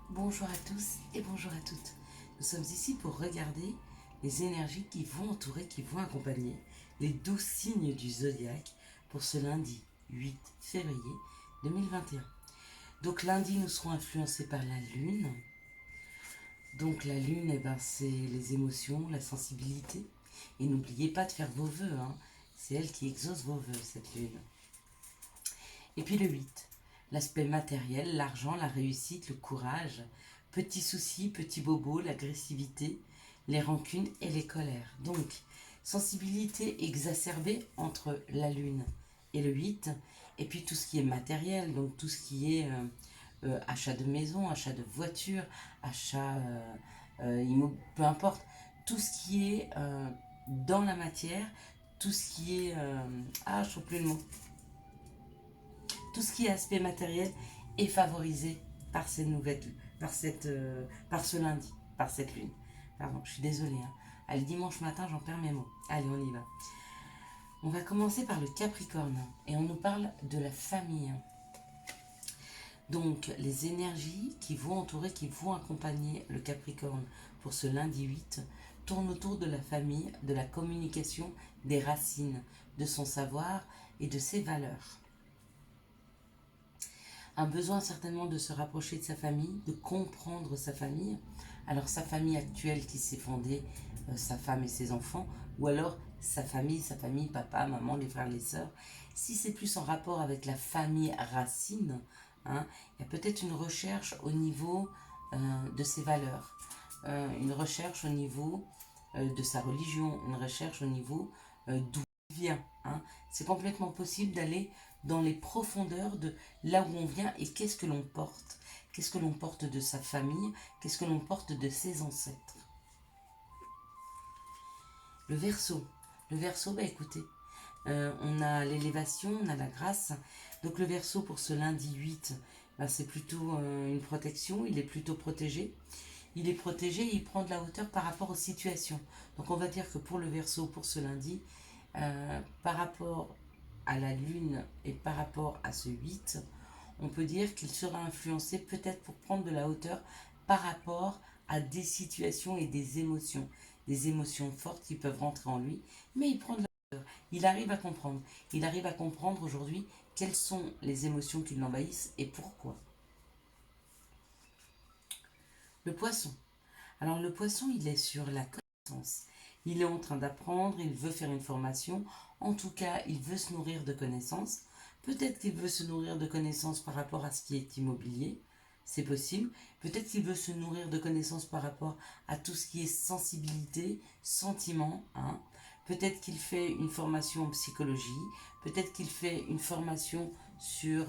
Bonjour à tous et bonjour à toutes. Nous sommes ici pour regarder les énergies qui vont entourer, qui vont accompagner les 12 signes du zodiaque pour ce lundi 8 février 2021. Donc lundi, nous serons influencés par la lune. Donc la lune, c'est les émotions, la sensibilité. Et n'oubliez pas de faire vos vœux, hein. C'est elle qui exauce vos vœux, cette lune. Et puis le 8, l'aspect matériel, l'argent, la réussite, le courage, petits soucis, petits bobos, l'agressivité, les rancunes et les colères. Donc, sensibilité exacerbée entre la lune et le 8, et puis tout ce qui est matériel, donc tout ce qui est achat de maison, achat de voiture, achat peu importe, tout ce qui est dans la matière, tout ce qui est... je ne trouve plus le mot. Tout ce qui est aspect matériel est favorisé par cette nouvelle, par ce lundi, par cette lune. Pardon, je suis désolée. Hein. Allez, dimanche matin, j'en perds mes mots. Allez, on y va. On va commencer par le Capricorne et on nous parle de la famille. Donc, les énergies qui vont entourer, qui vont accompagner le Capricorne pour ce lundi 8 tournent autour de la famille, de la communication, des racines, de son savoir et de ses valeurs. Un besoin certainement de se rapprocher de sa famille, de comprendre sa famille. Alors sa famille actuelle qui s'est fondée, sa femme et ses enfants, ou alors sa famille, papa, maman, les frères, les sœurs. Si c'est plus en rapport avec la famille racine, hein, il y a peut-être une recherche au niveau de ses valeurs, une recherche au niveau de sa religion, une recherche au niveau d'où il vient. Hein. C'est complètement possible d'aller dans les profondeurs de là où on vient et qu'est-ce que l'on porte. Qu'est-ce que l'on porte de sa famille, qu'est-ce que l'on porte de ses ancêtres. Le Verseau. Le Verseau, écoutez, on a l'élévation, on a la grâce. Donc le Verseau pour ce lundi 8, c'est plutôt une protection, il est plutôt protégé. Il est protégé et il prend de la hauteur par rapport aux situations. Donc on va dire que pour le Verseau, pour ce lundi, par rapport à la lune et par rapport à ce 8, on peut dire qu'il sera influencé peut-être pour prendre de la hauteur par rapport à des situations et des émotions fortes qui peuvent rentrer en lui, mais il prend de la hauteur. Il arrive à comprendre. Il arrive à comprendre aujourd'hui quelles sont les émotions qui l'envahissent et pourquoi. Le Poisson. Alors le Poisson, il est sur la connaissance. Il est en train d'apprendre, il veut faire une formation. En tout cas, il veut se nourrir de connaissances. Peut-être qu'il veut se nourrir de connaissances par rapport à ce qui est immobilier. C'est possible. Peut-être qu'il veut se nourrir de connaissances par rapport à tout ce qui est sensibilité, sentiment. Hein. Peut-être qu'il fait une formation en psychologie. Peut-être qu'il fait une formation sur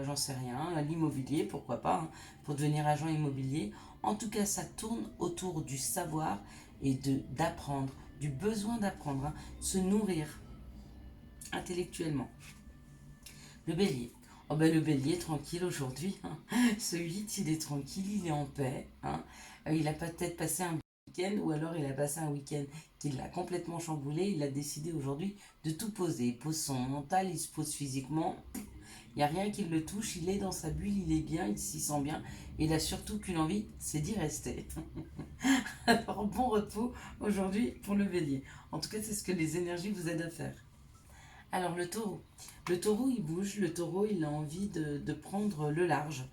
j'en sais rien, l'immobilier, pourquoi pas, hein, pour devenir agent immobilier. En tout cas, ça tourne autour du savoir et d'apprendre, du besoin d'apprendre, hein, se nourrir intellectuellement. Le Bélier. Oh ben le Bélier, tranquille aujourd'hui. Hein. Ce 8, il est tranquille, il est en paix. Hein. Il a peut-être passé un week-end ou alors il a passé un week-end qui l'a complètement chamboulé. Il a décidé aujourd'hui de tout poser. Il pose son mental, il se pose physiquement. Il n'y a rien qui le touche, il est dans sa bulle, il est bien, il s'y sent bien. Et il a surtout qu'une envie, c'est d'y rester. Alors bon repos aujourd'hui pour le Bélier. En tout cas, c'est ce que les énergies vous aident à faire. Alors le Taureau. Le Taureau, il bouge, le Taureau, il a envie de prendre le large.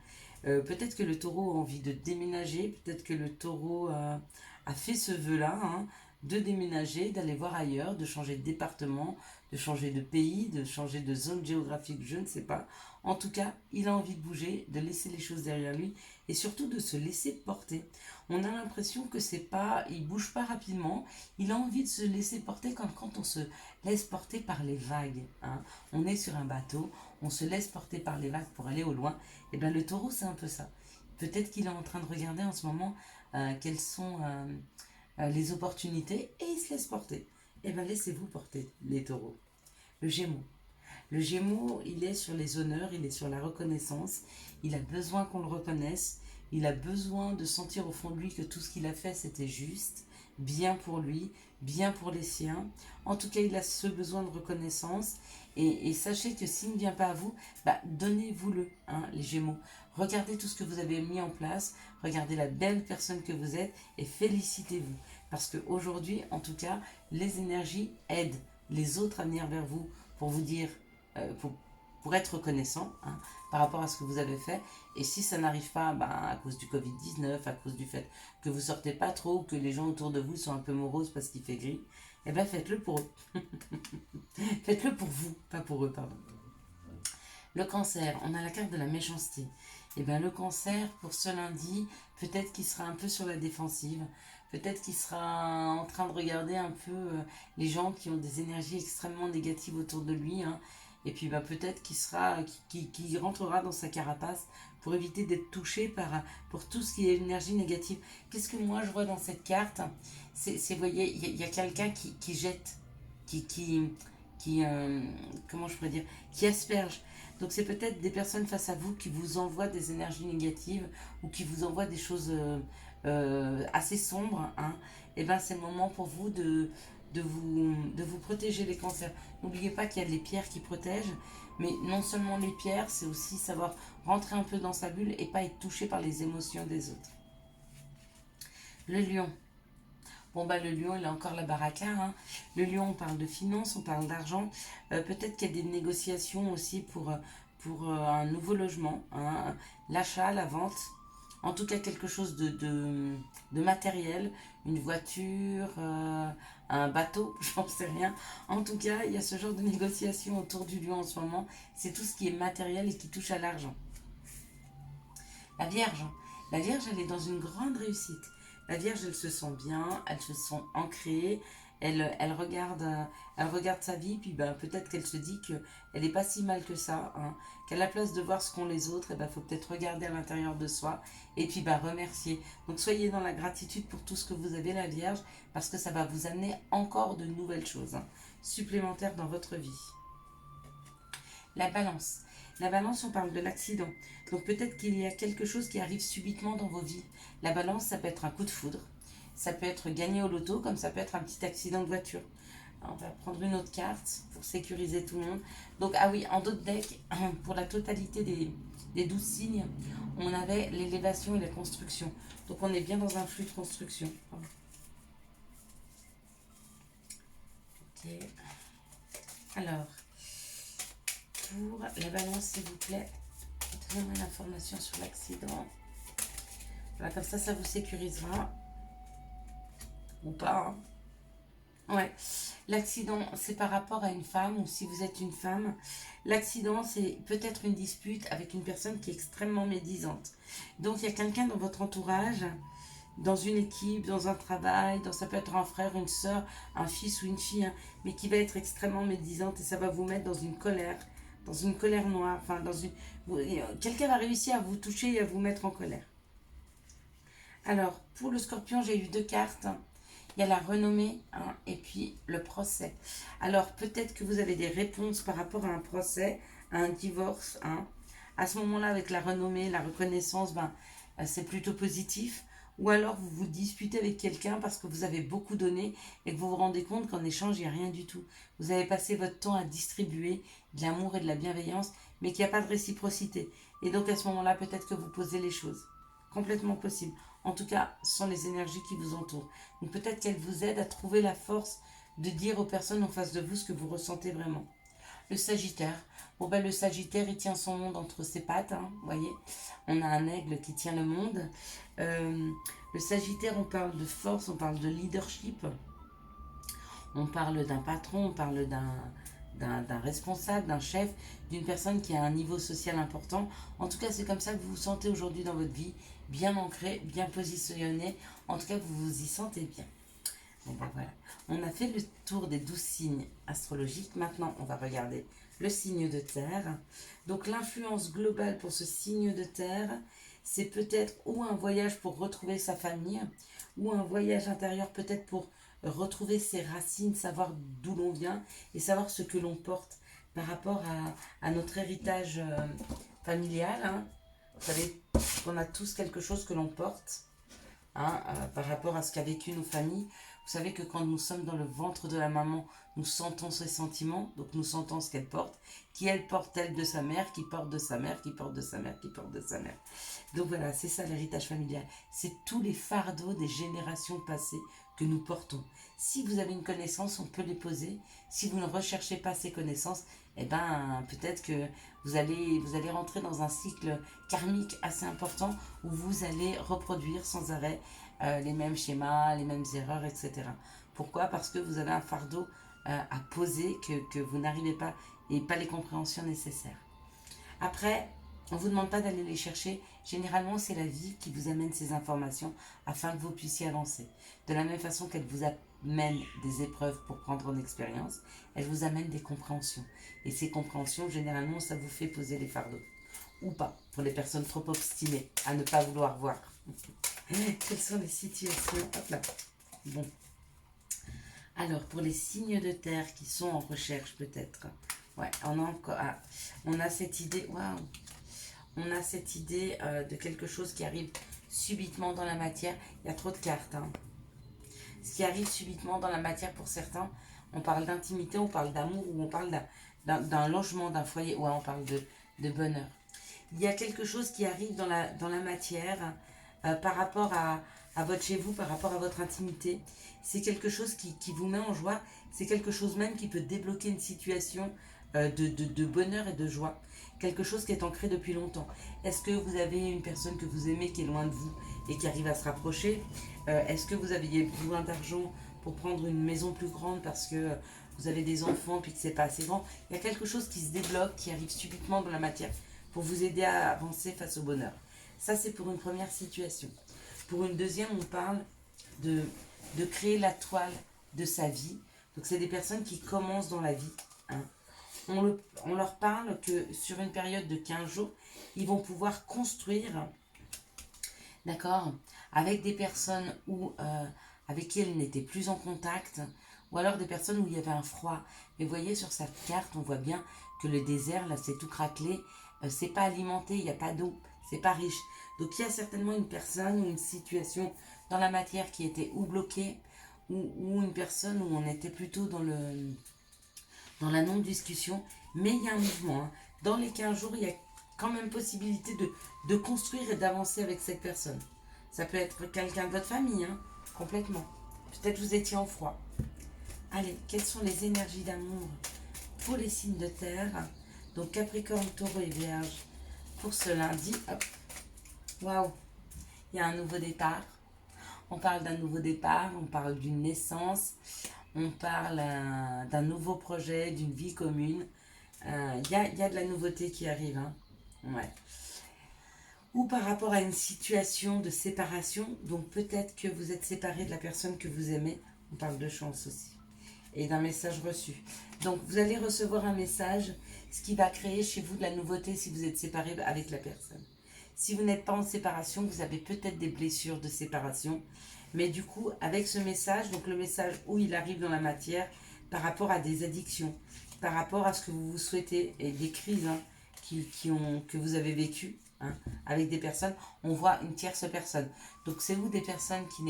Peut-être que le Taureau a envie de déménager, peut-être que le Taureau a fait ce vœu-là, hein, de déménager, d'aller voir ailleurs, de changer de département, de changer de pays, de changer de zone géographique, je ne sais pas. En tout cas, il a envie de bouger, de laisser les choses derrière lui et surtout de se laisser porter. On a l'impression que c'est pas, il bouge pas rapidement, il a envie de se laisser porter comme quand on se laisse porter par les vagues. Hein. On est sur un bateau, on se laisse porter par les vagues pour aller au loin. Et bien le taureau, c'est un peu ça. Peut-être qu'il est en train de regarder en ce moment quelles sont les opportunités et il se laisse porter. Et bien laissez-vous porter, les taureaux. Le Gémeaux. Le Gémeaux, il est sur les honneurs, il est sur la reconnaissance. Il a besoin qu'on le reconnaisse. Il a besoin de sentir au fond de lui que tout ce qu'il a fait, c'était juste. bien pour lui, bien pour les siens. En tout cas, il a ce besoin de reconnaissance. Et sachez que s'il ne vient pas à vous, bah, donnez-vous-le, hein, les Gémeaux. Regardez tout ce que vous avez mis en place, regardez la belle personne que vous êtes et félicitez-vous. Parce qu'aujourd'hui, en tout cas, les énergies aident les autres à venir vers vous pour vous dire, pour être reconnaissant, hein, par rapport à ce que vous avez fait. Et si ça n'arrive pas, ben, à cause du Covid-19, à cause du fait que vous sortez pas trop, que les gens autour de vous sont un peu moroses parce qu'il fait gris, eh bien faites-le pour eux. Faites-le pour vous, pas pour eux, pardon. Le cancer, on a la carte de la méchanceté. Et bien le cancer, pour ce lundi, peut-être qu'il sera un peu sur la défensive. Peut-être qu'il sera en train de regarder un peu les gens qui ont des énergies extrêmement négatives autour de lui, hein. Et puis bah, peut-être qu'il sera, qui rentrera dans sa carapace pour éviter d'être touché pour tout ce qui est énergie négative. Qu'est-ce que moi je vois dans cette carte? Vous voyez, il y a quelqu'un qui jette, qui, qui, comment je pourrais dire, qui asperge. Donc c'est peut-être des personnes face à vous qui vous envoient des énergies négatives ou qui vous envoient des choses assez sombres, hein. Et ben c'est le moment pour vous de vous protéger les cancers. N'oubliez pas qu'il y a les pierres qui protègent, mais non seulement les pierres, c'est aussi savoir rentrer un peu dans sa bulle et pas être touché par les émotions des autres. Le lion. Bon bah le lion il a encore la baraka, hein. Le lion on parle de finances, on parle d'argent, peut-être qu'il y a des négociations aussi pour un nouveau logement, hein. L'achat, la vente, en tout cas quelque chose de matériel, une voiture, un bateau, j'en sais rien. En tout cas il y a ce genre de négociation autour du lion en ce moment, c'est tout ce qui est matériel et qui touche à l'argent. La Vierge. La Vierge, elle est dans une grande réussite. La Vierge, elle se sent bien, elle se sent ancrée, elle regarde sa vie, puis ben, peut-être qu'elle se dit qu'elle n'est pas si mal que ça, hein, qu'à la place de voir ce qu'ont les autres, il ben, faut peut-être regarder à l'intérieur de soi et puis ben, remercier. Donc soyez dans la gratitude pour tout ce que vous avez, la Vierge, parce que ça va vous amener encore de nouvelles choses, hein, supplémentaires dans votre vie. La Balance. La balance, on parle de l'accident. Donc peut-être qu'il y a quelque chose qui arrive subitement dans vos vies. La balance, ça peut être un coup de foudre. Ça peut être gagné au loto, comme ça peut être un petit accident de voiture. Alors, on va prendre une autre carte pour sécuriser tout le monde. Donc, ah oui, en d'autres decks, pour la totalité des 12 signes, on avait l'élévation et la construction. Donc on est bien dans un flux de construction. Ok. Alors, pour la balance, s'il vous plaît, donnez-moi l'information sur l'accident. Voilà, comme ça vous sécurisera. Ou pas, hein. Ouais. L'accident, c'est par rapport à une femme, ou si vous êtes une femme. L'accident, c'est peut-être une dispute avec une personne qui est extrêmement médisante. Donc, il y a quelqu'un dans votre entourage, dans une équipe, dans un travail, ça peut être un frère, une soeur, un fils ou une fille, hein, mais qui va être extrêmement médisante et ça va vous mettre dans une colère noire. Enfin, quelqu'un va réussir à vous toucher et à vous mettre en colère. Alors, pour le Scorpion, j'ai eu 2 cartes. Il y a la renommée, hein, et puis le procès. Alors, peut-être que vous avez des réponses par rapport à un procès, à un divorce, hein. À ce moment-là, avec la renommée, la reconnaissance, c'est plutôt positif. Ou alors, vous vous disputez avec quelqu'un parce que vous avez beaucoup donné et que vous vous rendez compte qu'en échange, il n'y a rien du tout. Vous avez passé votre temps à distribuer de l'amour et de la bienveillance, mais qu'il n'y a pas de réciprocité. Et donc, à ce moment-là, peut-être que vous posez les choses. Complètement possible. En tout cas, ce sont les énergies qui vous entourent. Donc peut-être qu'elles vous aident à trouver la force de dire aux personnes en face de vous ce que vous ressentez vraiment. Le Sagittaire. Bon ben le Sagittaire, il tient son monde entre ses pattes, hein, vous voyez. On a un aigle qui tient le monde. Le Sagittaire, on parle de force, on parle de leadership. On parle d'un patron, on parle d'un responsable, d'un chef, d'une personne qui a un niveau social important. En tout cas, c'est comme ça que vous vous sentez aujourd'hui dans votre vie, bien ancré, bien positionné. En tout cas, vous vous y sentez bien. Bon ben voilà, on a fait le tour des 12 signes astrologiques. Maintenant, on va regarder le signe de terre. Donc l'influence globale pour ce signe de terre, c'est peut-être ou un voyage pour retrouver sa famille, ou un voyage intérieur peut-être pour retrouver ses racines, savoir d'où l'on vient et savoir ce que l'on porte par rapport à notre héritage familial, hein. Vous savez qu'on a tous quelque chose que l'on porte. hein, par rapport à ce qu'a vécu nos familles. Vous savez que quand nous sommes dans le ventre de la maman, nous sentons ses sentiments, donc nous sentons ce qu'elle porte, qui elle porte elle de sa mère, qui porte de sa mère, qui porte de sa mère, qui porte de sa mère. Donc voilà, c'est ça l'héritage familial. C'est tous les fardeaux des générations passées que nous portons. Si vous avez une connaissance, on peut les poser. Si vous ne recherchez pas ces connaissances, eh ben, peut-être que vous allez rentrer dans un cycle karmique assez important où vous allez reproduire sans arrêt les mêmes schémas, les mêmes erreurs, etc. Pourquoi? Parce que vous avez un fardeau à poser que vous n'arrivez pas et pas les compréhensions nécessaires. Après, on ne vous demande pas d'aller les chercher. Généralement, c'est la vie qui vous amène ces informations afin que vous puissiez avancer. De la même façon qu'elle vous amène des épreuves pour prendre en expérience, elle vous amène des compréhensions. Et ces compréhensions, généralement, ça vous fait poser les fardeaux. Ou pas, pour les personnes trop obstinées à ne pas vouloir voir. Quelles sont les situations? Hop là. Bon. Alors, pour les signes de terre qui sont en recherche, peut-être. Ouais, on a encore. Ah, on a cette idée. Waouh! On a cette idée de quelque chose qui arrive subitement dans la matière. Il y a trop de cartes. Hein. Ce qui arrive subitement dans la matière pour certains, on parle d'intimité, on parle d'amour ou on parle d'un logement, d'un foyer. Ouais, on parle de bonheur. Il y a quelque chose qui arrive dans la matière par rapport à votre chez vous, par rapport à votre intimité. C'est quelque chose qui vous met en joie. C'est quelque chose même qui peut débloquer une situation de bonheur et de joie. Quelque chose qui est ancré depuis longtemps. Est-ce que vous avez une personne que vous aimez qui est loin de vous et qui arrive à se rapprocher? Est-ce que vous aviez besoin d'argent pour prendre une maison plus grande parce que vous avez des enfants puis que c'est pas assez grand? Il y a quelque chose qui se débloque, qui arrive subitement dans la matière pour vous aider à avancer face au bonheur. Ça, c'est pour une première situation. Pour une deuxième, on parle de créer la toile de sa vie. Donc, c'est des personnes qui commencent dans la vie. Hein. On leur parle que sur une période de 15 jours, ils vont pouvoir construire, d'accord, avec des personnes avec qui elles n'étaient plus en contact, ou alors des personnes où il y avait un froid. Mais vous voyez, sur cette carte, on voit bien que le désert, là, c'est tout craquelé. C'est pas alimenté, il n'y a pas d'eau, c'est pas riche. Donc il y a certainement une personne ou une situation dans la matière qui était ou bloquée, ou une personne où on était plutôt dans la non-discussion, mais il y a un mouvement. Hein. Dans les 15 jours, il y a quand même possibilité de construire et d'avancer avec cette personne. Ça peut être quelqu'un de votre famille, hein, complètement. Peut-être vous étiez en froid. Allez, quelles sont les énergies d'amour pour les signes de terre? Donc Capricorne, Taureau et Vierge pour ce lundi. Hop. Waouh, il y a un nouveau départ. On parle d'un nouveau départ, on parle d'une naissance, on parle d'un nouveau projet, d'une vie commune. Il y a de la nouveauté qui arrive. Hein. Ouais. Ou par rapport à une situation de séparation, donc peut-être que vous êtes séparé de la personne que vous aimez. On parle de chance aussi. Et d'un message reçu. Donc vous allez recevoir un message, ce qui va créer chez vous de la nouveauté si vous êtes séparé avec la personne. Si vous n'êtes pas en séparation, vous avez peut-être des blessures de séparation. Mais du coup, avec ce message, donc le message où il arrive dans la matière, par rapport à des addictions, par rapport à ce que vous vous souhaitez, et des crises hein, que vous avez vécues hein, avec des personnes, on voit une tierce personne. Donc c'est vous des personnes qui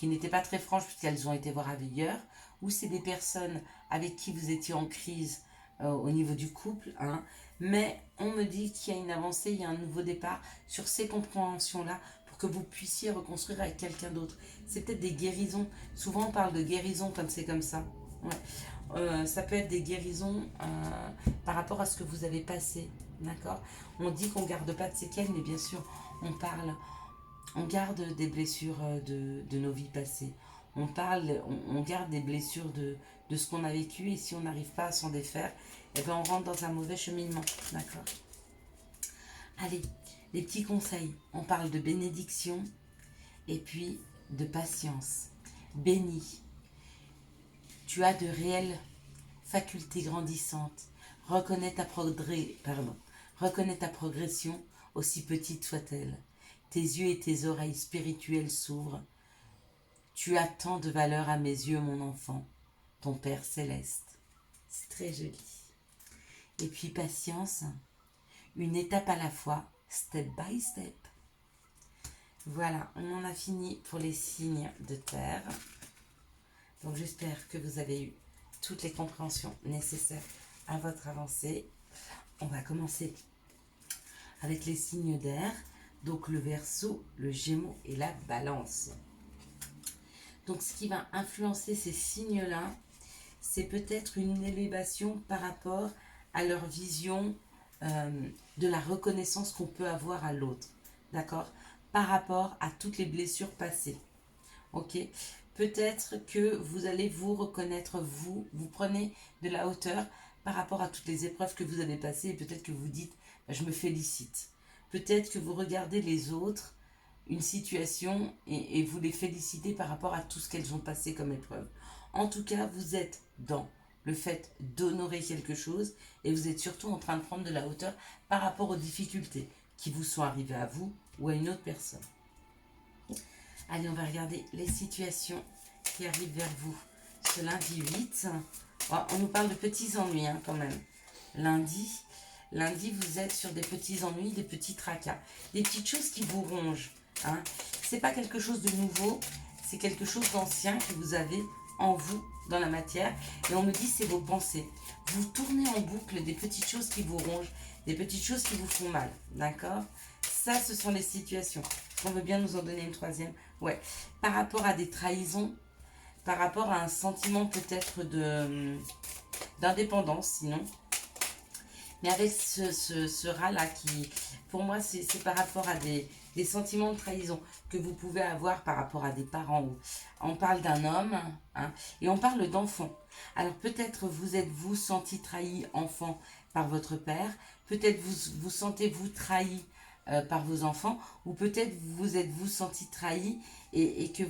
n'étaient pas très franches puisqu'elles ont été voir ailleurs, ou c'est des personnes avec qui vous étiez en crise au niveau du couple, hein, mais on me dit qu'il y a une avancée, il y a un nouveau départ sur ces compréhensions-là pour que vous puissiez reconstruire avec quelqu'un d'autre. C'est peut-être des guérisons. Souvent on parle de guérison quand c'est comme ça. Ouais. Ça peut être des guérisons par rapport à ce que vous avez passé. D'accord? On dit qu'on ne garde pas de séquelles, mais bien sûr, on garde des blessures de nos vies passées. On garde des blessures de ce qu'on a vécu et si on n'arrive pas à s'en défaire, eh ben on rentre dans un mauvais cheminement. D'accord? Allez, les petits conseils. On parle de bénédiction et puis de patience. Béni. Tu as de réelles facultés grandissantes. Reconnais ta progression, aussi petite soit-elle. Tes yeux et tes oreilles spirituelles s'ouvrent. Tu as tant de valeur à mes yeux, mon enfant, ton Père céleste. C'est très joli. Et puis patience, une étape à la fois, step by step. Voilà, on en a fini pour les signes de terre. Donc j'espère que vous avez eu toutes les compréhensions nécessaires à votre avancée. On va commencer avec les signes d'air, donc le Verseau, le Gémeaux et la Balance. Donc ce qui va influencer ces signes-là, c'est peut-être une élévation par rapport à leur vision de la reconnaissance qu'on peut avoir à l'autre, d'accord? Par rapport à toutes les blessures passées, ok? Peut-être que vous allez vous reconnaître, vous prenez de la hauteur par rapport à toutes les épreuves que vous avez passées et peut-être que vous dites, bah, je me félicite. Peut-être que vous regardez les autres, une situation et vous les félicitez par rapport à tout ce qu'elles ont passé comme épreuve. En tout cas, vous êtes dans le fait d'honorer quelque chose et vous êtes surtout en train de prendre de la hauteur par rapport aux difficultés qui vous sont arrivées à vous ou à une autre personne. Allez, on va regarder les situations qui arrivent vers vous ce lundi 8. Oh, on nous parle de petits ennuis quand même. Lundi, vous êtes sur des petits ennuis, des petits tracas, des petites choses qui vous rongent. C'est pas quelque chose de nouveau, c'est quelque chose d'ancien que vous avez en vous, dans la matière. Et on me dit c'est vos pensées. Vous tournez en boucle des petites choses qui vous rongent, des petites choses qui vous font mal. D'accord? Ça, ce sont les situations. On veut bien nous en donner une troisième. Ouais. Par rapport à des trahisons, par rapport à un sentiment peut-être d'indépendance, sinon. Mais avec ce rat-là qui, pour moi, c'est par rapport à des sentiments de trahison que vous pouvez avoir par rapport à des parents. On parle d'un homme et on parle d'enfant. Alors peut-être vous êtes-vous senti trahi enfant par votre père, peut-être vous sentez-vous trahi par vos enfants, ou peut-être vous êtes-vous senti trahi et que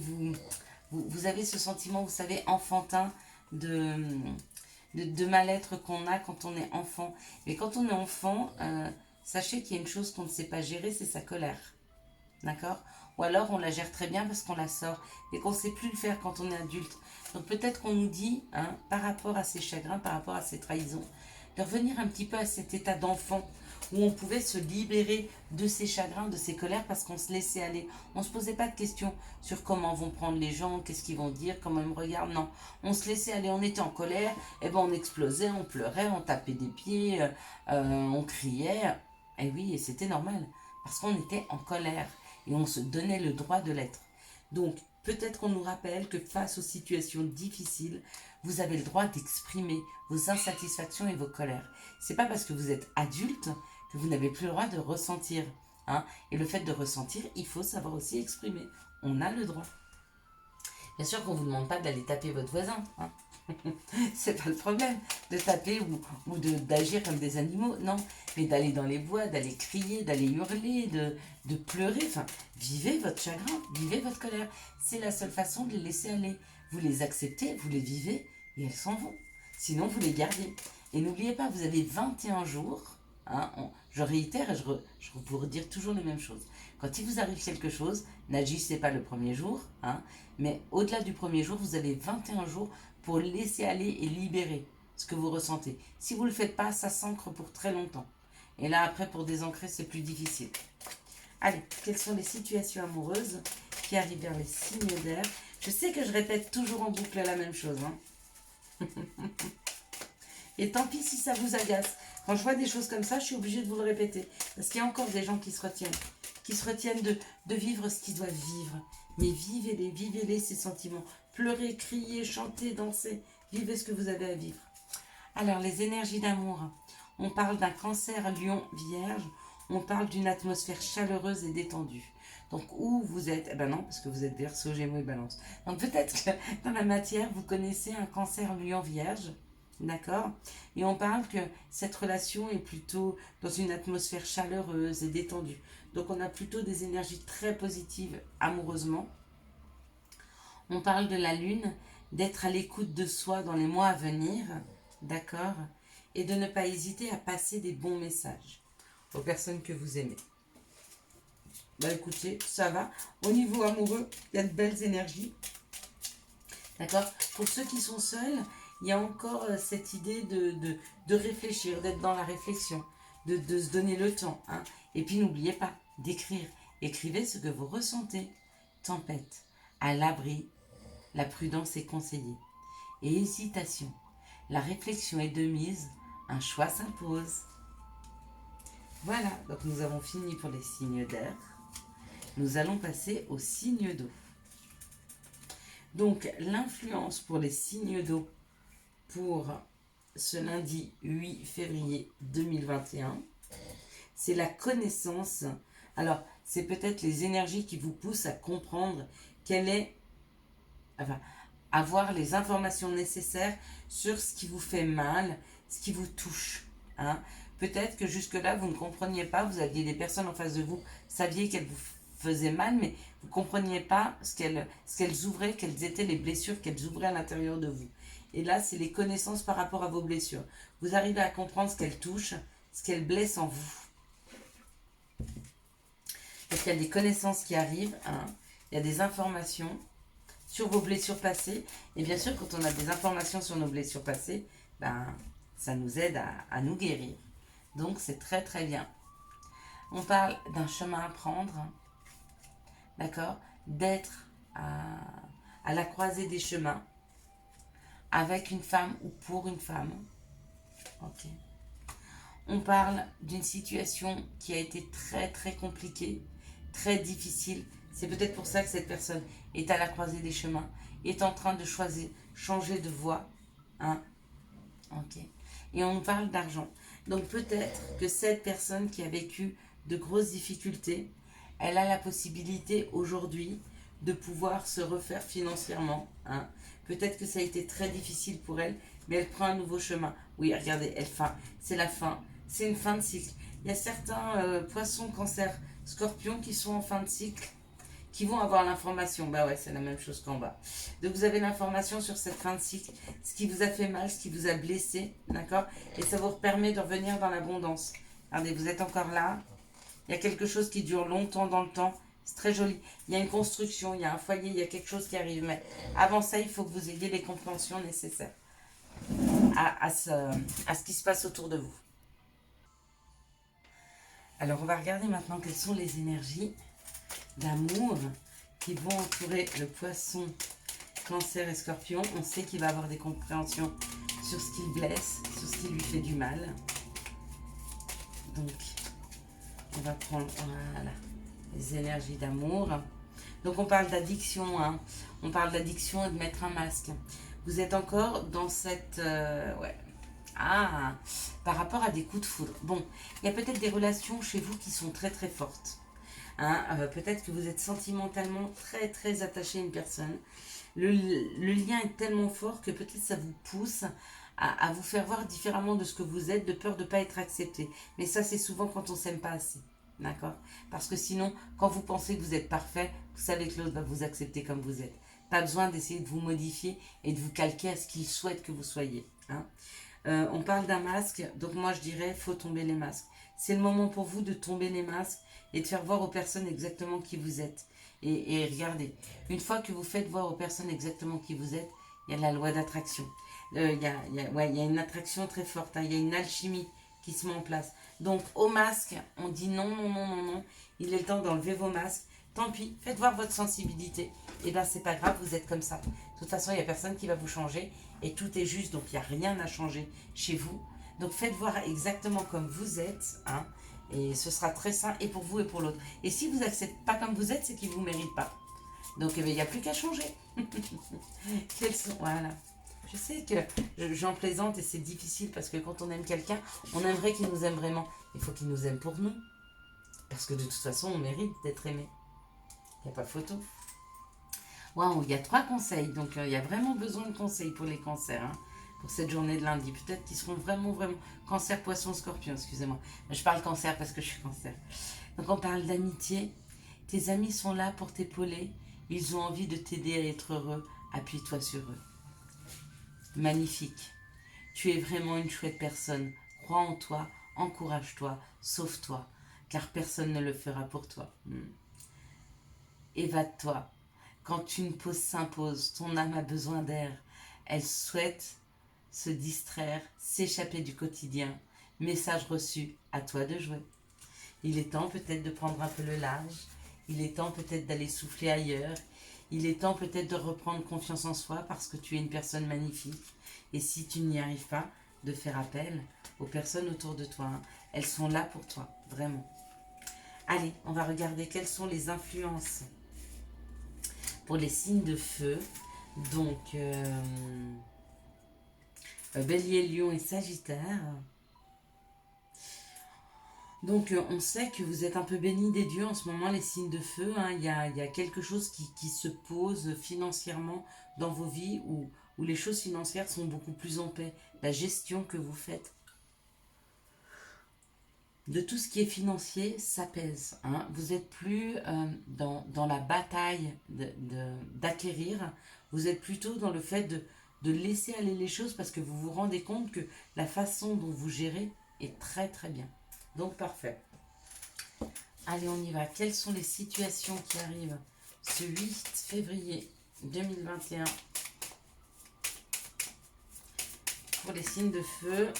vous avez ce sentiment, vous savez, enfantin de mal-être qu'on a quand on est enfant. Mais quand on est enfant, sachez qu'il y a une chose qu'on ne sait pas gérer, c'est sa colère. D'accord? Ou alors on la gère très bien parce qu'on la sort, mais qu'on ne sait plus le faire quand on est adulte. Donc peut-être qu'on nous dit, par rapport à ces chagrins, par rapport à ces trahisons, de revenir un petit peu à cet état d'enfant où on pouvait se libérer de ces chagrins, de ces colères, parce qu'on se laissait aller. On ne se posait pas de questions sur comment vont prendre les gens, qu'est-ce qu'ils vont dire, comment ils me regardent. Non, on se laissait aller, on était en colère, et ben on explosait, on pleurait, on tapait des pieds, on criait. Et oui, et c'était normal, parce qu'on était en colère, et on se donnait le droit de l'être. Donc, peut-être qu'on nous rappelle que face aux situations difficiles, vous avez le droit d'exprimer vos insatisfactions et vos colères. C'est pas parce que vous êtes adulte que vous n'avez plus le droit de ressentir. Et le fait de ressentir, il faut savoir aussi exprimer. On a le droit. Bien sûr qu'on ne vous demande pas d'aller taper votre voisin. C'est pas le problème de taper ou d'agir comme des animaux, non. Mais d'aller dans les bois, d'aller crier, d'aller hurler, de pleurer. Enfin, vivez votre chagrin, vivez votre colère. C'est la seule façon de les laisser aller. Vous les acceptez, vous les vivez et elles s'en vont. Sinon, vous les gardez. Et n'oubliez pas, vous avez 21 jours. Je réitère et je vous redire toujours les mêmes choses. Quand il vous arrive quelque chose, n'agissez pas le premier jour, mais au-delà du premier jour, vous avez 21 jours pour laisser aller et libérer ce que vous ressentez. Si vous ne le faites pas, ça s'ancre pour très longtemps. Et là, après, pour désancrer, c'est plus difficile. Allez, quelles sont les situations amoureuses qui arrivent vers les signes d'air? Je sais que je répète toujours en boucle la même chose. Et tant pis si ça vous agace. Quand je vois des choses comme ça, je suis obligée de vous le répéter. Parce qu'il y a encore des gens qui se retiennent de vivre ce qu'ils doivent vivre. Mais vivez-les ces sentiments. Pleurez, criez, chantez, dansez. Vivez ce que vous avez à vivre. Alors, les énergies d'amour. On parle d'un cancer lion vierge. On parle d'une atmosphère chaleureuse et détendue. Donc, où vous êtes? Eh ben non, parce que vous êtes Verseau, Gémeaux et Balance. Donc, peut-être que dans la matière, vous connaissez un cancer lion vierge. D'accord? Et on parle que cette relation est plutôt dans une atmosphère chaleureuse et détendue. Donc on a plutôt des énergies très positives amoureusement. On parle de la lune, d'être à l'écoute de soi dans les mois à venir. D'accord? Et de ne pas hésiter à passer des bons messages aux personnes que vous aimez. Bah écoutez, ça va. Au niveau amoureux, il y a de belles énergies. D'accord? Pour ceux qui sont seuls, il y a encore cette idée de réfléchir, d'être dans la réflexion, de se donner le temps. Et puis n'oubliez pas d'écrire. Écrivez ce que vous ressentez. Tempête. À l'abri, la prudence est conseillée. Et hésitation. La réflexion est de mise, un choix s'impose. Voilà, donc nous avons fini pour les signes d'air. Nous allons passer aux signes d'eau. Donc l'influence pour les signes d'eau pour ce lundi 8 février 2021, c'est la connaissance. Alors, c'est peut-être les énergies qui vous poussent à comprendre quelle est, enfin, avoir les informations nécessaires sur ce qui vous fait mal, ce qui vous touche. Hein. Peut-être que jusque-là, vous ne compreniez pas, vous aviez des personnes en face de vous, saviez qu'elles vous faisaient mal, mais vous ne compreniez pas ce qu'elles ouvraient, quelles étaient les blessures qu'elles ouvraient à l'intérieur de vous. Et là, c'est les connaissances par rapport à vos blessures. Vous arrivez à comprendre ce qu'elles touchent, ce qu'elles blessent en vous. Parce qu'il y a des connaissances qui arrivent, hein. Il y a des informations sur vos blessures passées. Et bien sûr, quand on a des informations sur nos blessures passées, ben, ça nous aide à nous guérir. Donc, c'est très très bien. On parle d'un chemin à prendre, d'accord, d'être à la croisée des chemins, avec une femme ou pour une femme. Ok. On parle d'une situation qui a été très très compliquée, très difficile. C'est peut-être pour ça que cette personne est à la croisée des chemins, est en train de choisir, changer de voie. Hein? Ok. Et on parle d'argent. Donc peut-être que cette personne qui a vécu de grosses difficultés, elle a la possibilité aujourd'hui de pouvoir se refaire financièrement. Hein. Peut-être que ça a été très difficile pour elle, mais elle prend un nouveau chemin. Oui, regardez, c'est la fin. C'est une fin de cycle. Il y a certains poissons, cancer, scorpions qui sont en fin de cycle, qui vont avoir l'information. Bah ouais, c'est la même chose qu'en bas. Donc vous avez l'information sur cette fin de cycle, ce qui vous a fait mal, ce qui vous a blessé, d'accord? Et ça vous permet de revenir dans l'abondance. Regardez, vous êtes encore là. Il y a quelque chose qui dure longtemps dans le temps. C'est très joli. Il y a une construction, il y a un foyer, il y a quelque chose qui arrive. Mais avant ça, il faut que vous ayez les compréhensions nécessaires à ce qui se passe autour de vous. Alors, on va regarder maintenant quelles sont les énergies d'amour qui vont entourer le poisson, cancer et scorpion. On sait qu'il va avoir des compréhensions sur ce qui le blesse, sur ce qui lui fait du mal. Donc, on va prendre voilà, les énergies d'amour. Donc, on parle d'addiction. Hein. On parle d'addiction et de mettre un masque. Vous êtes encore dans cette... ouais. Ah, par rapport à des coups de foudre. Bon, il y a peut-être des relations chez vous qui sont très très fortes. Hein, peut-être que vous êtes sentimentalement très très attaché à une personne. Le lien est tellement fort que peut-être ça vous pousse à vous faire voir différemment de ce que vous êtes, de peur de ne pas être accepté. Mais ça, c'est souvent quand on ne s'aime pas assez. D'accord? Parce que sinon, quand vous pensez que vous êtes parfait, vous savez que l'autre va vous accepter comme vous êtes. Pas besoin d'essayer de vous modifier et de vous calquer à ce qu'il souhaite que vous soyez. Hein? On parle d'un masque, donc moi je dirais, faut tomber les masques. C'est le moment pour vous de tomber les masques et de faire voir aux personnes exactement qui vous êtes. Et regardez, une fois que vous faites voir aux personnes exactement qui vous êtes, il y a la loi d'attraction. Il y a une attraction très forte, hein, il y a une alchimie qui se met en place. Donc au masque, on dit non, non, non, non, non. Il est le temps d'enlever vos masques. Tant pis, faites voir votre sensibilité. Et bien c'est pas grave, vous êtes comme ça. De toute façon, il n'y a personne qui va vous changer. Et tout est juste, donc il n'y a rien à changer chez vous. Donc faites voir exactement comme vous êtes. Hein, et ce sera très sain et pour vous et pour l'autre. Et si vous n'acceptez pas comme vous êtes, c'est qu'il ne vous mérite pas. Donc il n'y a plus qu'à changer. Voilà. Je sais que j'en plaisante et c'est difficile parce que quand on aime quelqu'un, on aimerait qu'il nous aime vraiment. Il faut qu'il nous aime pour nous. Parce que de toute façon, on mérite d'être aimé. Il n'y a pas photo. Waouh, il y a 3 conseils. Donc il y a vraiment besoin de conseils pour les cancers. Hein, pour cette journée de lundi. Peut-être qu'ils seront vraiment, vraiment... Cancer, poisson, scorpion, excusez-moi. Je parle cancer parce que je suis cancer. Donc on parle d'amitié. Tes amis sont là pour t'épauler. Ils ont envie de t'aider à être heureux. Appuie-toi sur eux. Magnifique. Tu es vraiment une chouette personne. Crois en toi, encourage-toi, sauve-toi. Car personne ne le fera pour toi. Évade-toi. Quand une pause s'impose, ton âme a besoin d'air. Elle souhaite se distraire, s'échapper du quotidien. Message reçu, à toi de jouer. Il est temps peut-être de prendre un peu le large Il est temps peut-être d'aller souffler ailleurs. Il est temps peut-être de reprendre confiance en soi parce que tu es une personne magnifique. Et si tu n'y arrives pas, de faire appel aux personnes autour de toi. Hein. Elles sont là pour toi, vraiment. Allez, on va regarder quelles sont les influences pour les signes de feu. Donc, Bélier, Lion et Sagittaire. Donc, on sait que vous êtes un peu bénis des dieux en ce moment, les signes de feu. Hein. Il y a quelque chose qui se pose financièrement dans vos vies où les choses financières sont beaucoup plus en paix. La gestion que vous faites de tout ce qui est financier, ça pèse. Hein. Vous n'êtes plus dans la bataille d'acquérir. Vous êtes plutôt dans le fait de laisser aller les choses parce que vous vous rendez compte que la façon dont vous gérez est très très bien. Donc parfait. Allez, on y va. Quelles sont les situations qui arrivent ce 8 février 2021 pour les signes de feu?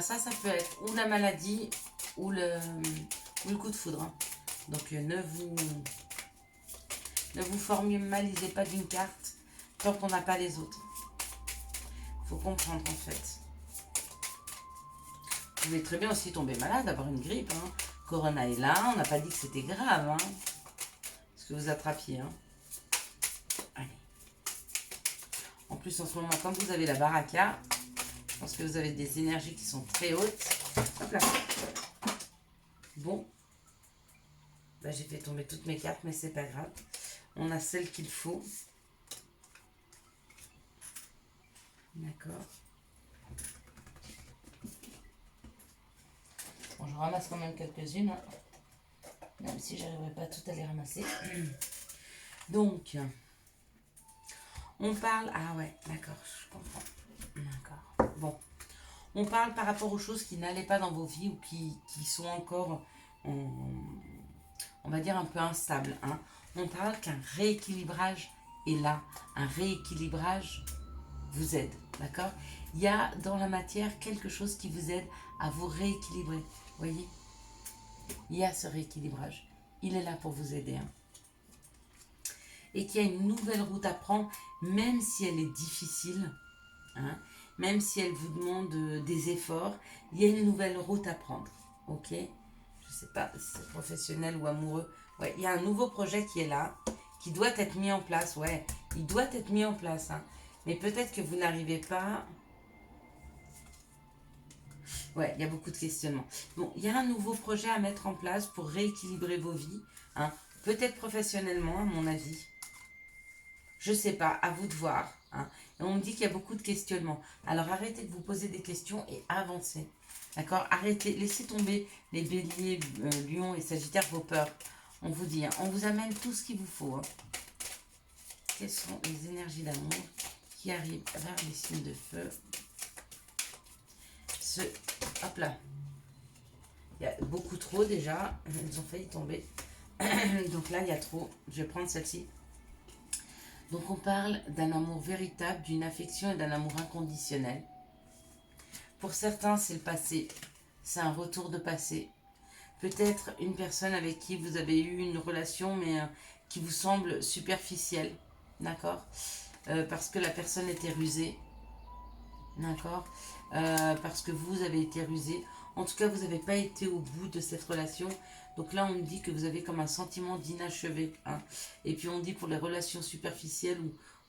Ça peut être ou la maladie ou le coup de foudre. Hein. Donc ne vous formalisez pas d'une carte tant qu'on n'a pas les autres. Faut comprendre en fait. Vous pouvez très bien aussi tomber malade, avoir une grippe. Hein. Corona est là, on n'a pas dit que c'était grave. Hein. Ce que vous attrapiez. Hein. Allez. En plus, en ce moment, comme vous avez la baraka, je pense que vous avez des énergies qui sont très hautes. Hop là. Bon. Là, j'ai fait tomber toutes mes cartes, mais c'est pas grave. On a celle qu'il faut. D'accord. Bon, je ramasse quand même quelques-unes. Hein. Même si j'arriverai pas toutes à les ramasser. Donc, on parle... Ah ouais, d'accord, je comprends. D'accord. Bon. On parle par rapport aux choses qui n'allaient pas dans vos vies ou qui sont encore, on va dire, un peu instables. Hein. On parle qu'un rééquilibrage est là. Un rééquilibrage vous aide. D'accord? Il y a dans la matière quelque chose qui vous aide à vous rééquilibrer. Voyez? Il y a ce rééquilibrage. Il est là pour vous aider. Hein. Et qu'il y a une nouvelle route à prendre, même si elle est difficile. Hein, même si elle vous demande des efforts, il y a une nouvelle route à prendre. Ok? Je ne sais pas si c'est professionnel ou amoureux. Ouais, il y a un nouveau projet qui est là, qui doit être mis en place. Ouais, il doit être mis en place. Hein. Mais peut-être que vous n'arrivez pas. Ouais, il y a beaucoup de questionnements. Bon, il y a un nouveau projet à mettre en place pour rééquilibrer vos vies. Hein. Peut-être professionnellement, à mon avis. Je ne sais pas, à vous de voir. Hein. Et on me dit qu'il y a beaucoup de questionnements. Alors arrêtez de vous poser des questions et avancez. D'accord? Arrêtez, laissez tomber les béliers, lions et sagittaires, vos peurs. On vous dit, hein, on vous amène tout ce qu'il vous faut. Hein. Quelles sont les énergies d'amour qui arrivent vers les signes de feu? Hop là. Il y a beaucoup trop déjà. Elles ont failli tomber. Donc là, il y a trop. Je vais prendre celle-ci. Donc on parle d'un amour véritable, d'une affection et d'un amour inconditionnel. Pour certains, c'est le passé. C'est un retour de passé. Peut-être une personne avec qui vous avez eu une relation, mais qui vous semble superficielle. D'accord? Parce que la personne était rusée. D'accord? Parce que vous avez été rusé. En tout cas, vous n'avez pas été au bout de cette relation. Donc là, on me dit que vous avez comme un sentiment d'inachevé. Hein. Et puis on dit pour les relations superficielles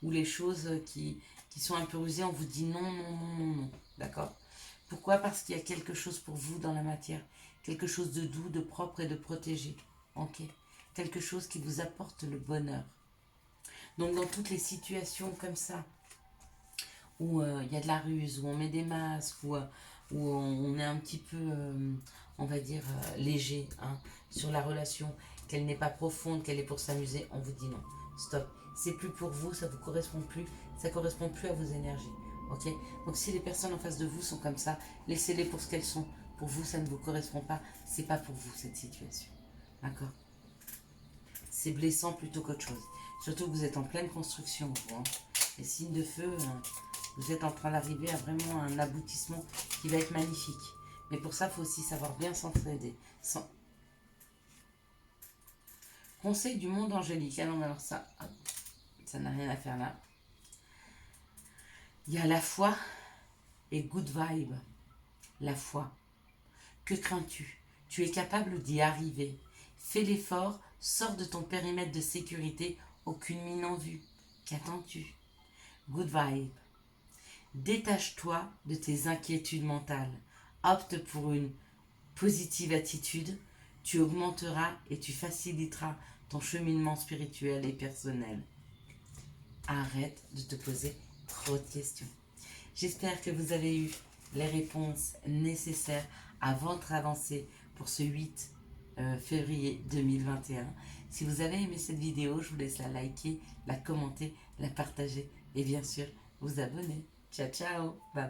ou les choses qui sont un peu rusées, on vous dit non, non, non, non, non. D'accord? Pourquoi? Parce qu'il y a quelque chose pour vous dans la matière. Quelque chose de doux, de propre et de protégé. Ok? Quelque chose qui vous apporte le bonheur. Donc dans toutes les situations comme ça, où il y a de la ruse, où on met des masques, où on est un petit peu, on va dire, léger hein, sur la relation, qu'elle n'est pas profonde, qu'elle est pour s'amuser, on vous dit non, stop. C'est plus pour vous, ça ne vous correspond plus, ça ne correspond plus à vos énergies. Ok? Donc si les personnes en face de vous sont comme ça, laissez-les pour ce qu'elles sont. Pour vous, ça ne vous correspond pas, c'est pas pour vous cette situation. D'accord? C'est blessant plutôt qu'autre chose. Surtout que vous êtes en pleine construction, vous. Hein. Les signes de feu... vous êtes en train d'arriver à vraiment un aboutissement qui va être magnifique. Mais pour ça, il faut aussi savoir bien s'entraider. Conseil du monde angélique. Alors ça, ça n'a rien à faire là. Il y a la foi et good vibe. La foi. Que crains-tu? Tu es capable d'y arriver. Fais l'effort, sors de ton périmètre de sécurité, aucune mine en vue. Qu'attends-tu? Good vibe. Détache-toi de tes inquiétudes mentales. Opte pour une positive attitude. Tu augmenteras et tu faciliteras ton cheminement spirituel et personnel. Arrête de te poser trop de questions. J'espère que vous avez eu les réponses nécessaires à votre avancée pour ce 8 février 2021. Si vous avez aimé cette vidéo, je vous laisse la liker, la commenter, la partager et bien sûr vous abonner. Ciao ciao, bye.